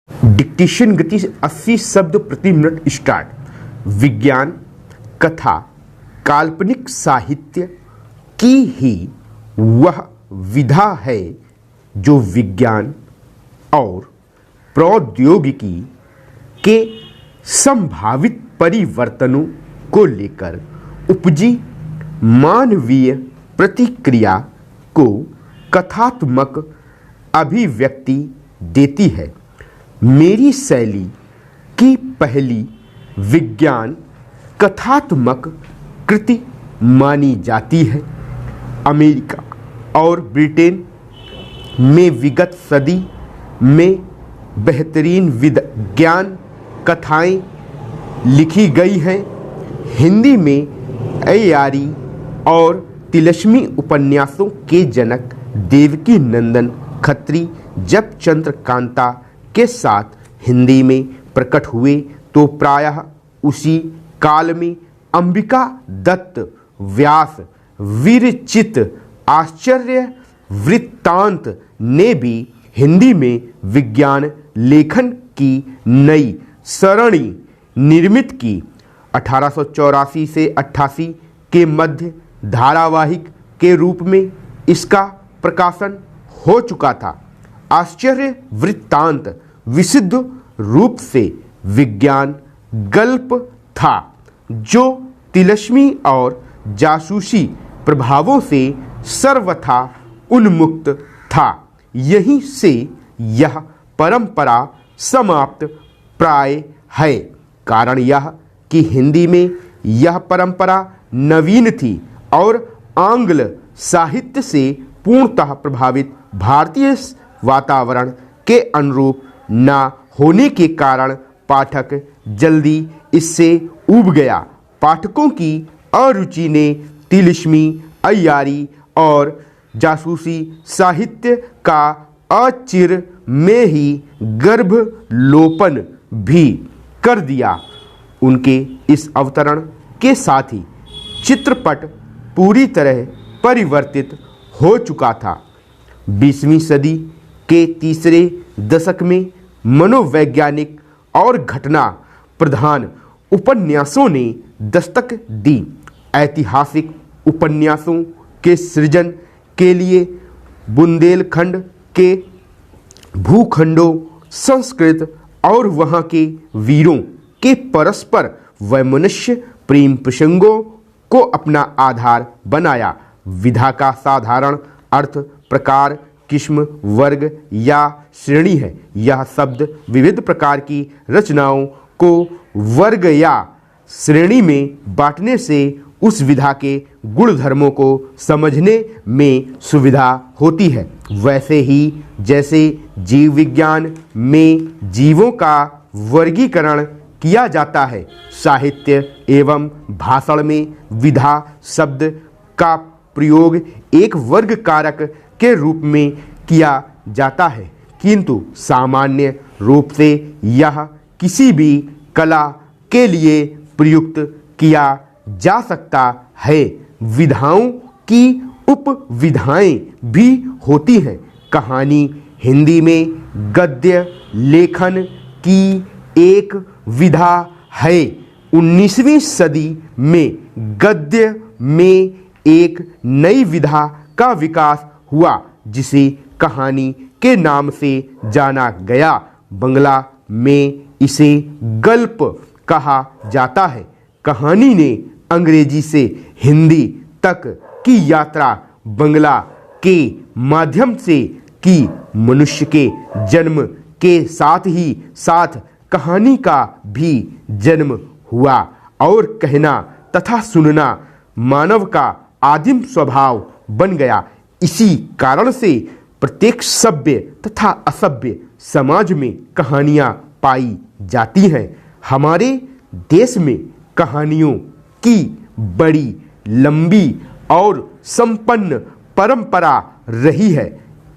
Dictation गति 80 शब्द प्रति मिनट स्टार्ट। विज्ञान, कथा, काल्पनिक साहित्य की ही वह विधा है जो विज्ञान और प्रौद्योगिकी के संभावित परिवर्तनों को लेकर उपजी मानवीय प्रतिक्रिया को कथात्मक अभिव्यक्ति देती है। मेरी शैली की पहली विज्ञान कथात्मक कृति मानी जाती है। अमेरिका और ब्रिटेन में विगत सदी में बेहतरीन विज्ञान कथाएं लिखी गई हैं। हिंदी में अय्यारी और तिलस्मी उपन्यासों के जनक देवकी नंदन खत्री जब चंद्रकांता के साथ हिंदी में प्रकट हुए तो प्रायः उसी काल में अंबिका दत्त, व्यास, विरचित आश्चर्य वृत्तांत ने भी हिंदी में विज्ञान लेखन की नई सरणी निर्मित की। 1884 से 88 के मध्य धारावाहिक के रूप में इसका प्रकाशन हो चुका था। आश्चर्य वृत्तांत विशुद्ध रूप से विज्ञान गल्प था जो तिलस्मी और जासूसी प्रभावों से सर्वथा उन्मुक्त था। यहीं से यह परंपरा समाप्त प्राय है। कारण यह कि हिंदी में यह परंपरा नवीन थी और आंग्ल साहित्य से पूर्णतः प्रभावित भारतीय वातावरण के अनुरूप न होने के कारण पाठक जल्दी इससे ऊब गया। पाठकों की अरुचि ने तिलस्मी, अय्यारी और जासूसी साहित्य का अचिर में ही गर्भलोपन भी कर दिया। उनके इस अवतरण के साथ ही चित्रपट पूरी तरह परिवर्तित हो चुका था। 20वीं सदी के तीसरे दशक में मनोवैज्ञानिक और घटना प्रधान उपन्यासों ने दस्तक दी। ऐतिहासिक उपन्यासों के सृजन के लिए बुंदेलखंड के भूखंडों, संस्कृत और वहाँ के वीरों के परस्पर वैमनस्य प्रेम प्रसंगों को अपना आधार बनाया। विधा का साधारण अर्थ प्रकार, किस्म, वर्ग या श्रेणी है। यह शब्द विविध प्रकार की रचनाओं को वर्ग या श्रेणी में बांटने से उस विधा के गुणधर्मों को समझने में सुविधा होती है। वैसे ही जैसे जीव विज्ञान में जीवों का वर्गीकरण किया जाता है, साहित्य एवं भाषण में विधा शब्द का प्रयोग एक वर्ग कारक के रूप में किया जाता है, किंतु सामान्य रूप से यह किसी भी कला के लिए प्रयुक्त किया जा सकता है। विधाओं की उपविधाएं भी होती हैं। कहानी हिंदी में गद्य लेखन की एक विधा है। 19वीं सदी में गद्य में एक नई विधा का विकास हुआ जिसे कहानी के नाम से जाना गया। बंगला में इसे गल्प कहा जाता है। कहानी ने अंग्रेजी से हिंदी तक की यात्रा बंगला के माध्यम से की। मनुष्य के जन्म के साथ ही साथ कहानी का भी जन्म हुआ और कहना तथा सुनना मानव का आदिम स्वभाव बन गया। इसी कारण से प्रत्येक सभ्य तथा असभ्य समाज में कहानियाँ पाई जाती हैं। हमारे देश में कहानियों की बड़ी लंबी और संपन्न परंपरा रही है।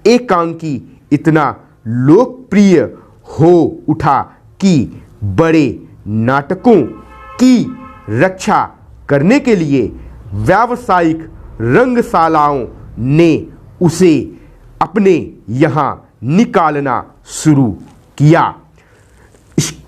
एकांकी इतना लोकप्रिय हो उठा कि बड़े नाटकों की रक्षा करने के लिए व्यावसायिक रंगशालाओं ने उसे अपने यहाँ निकालना शुरू किया। स्टॉप।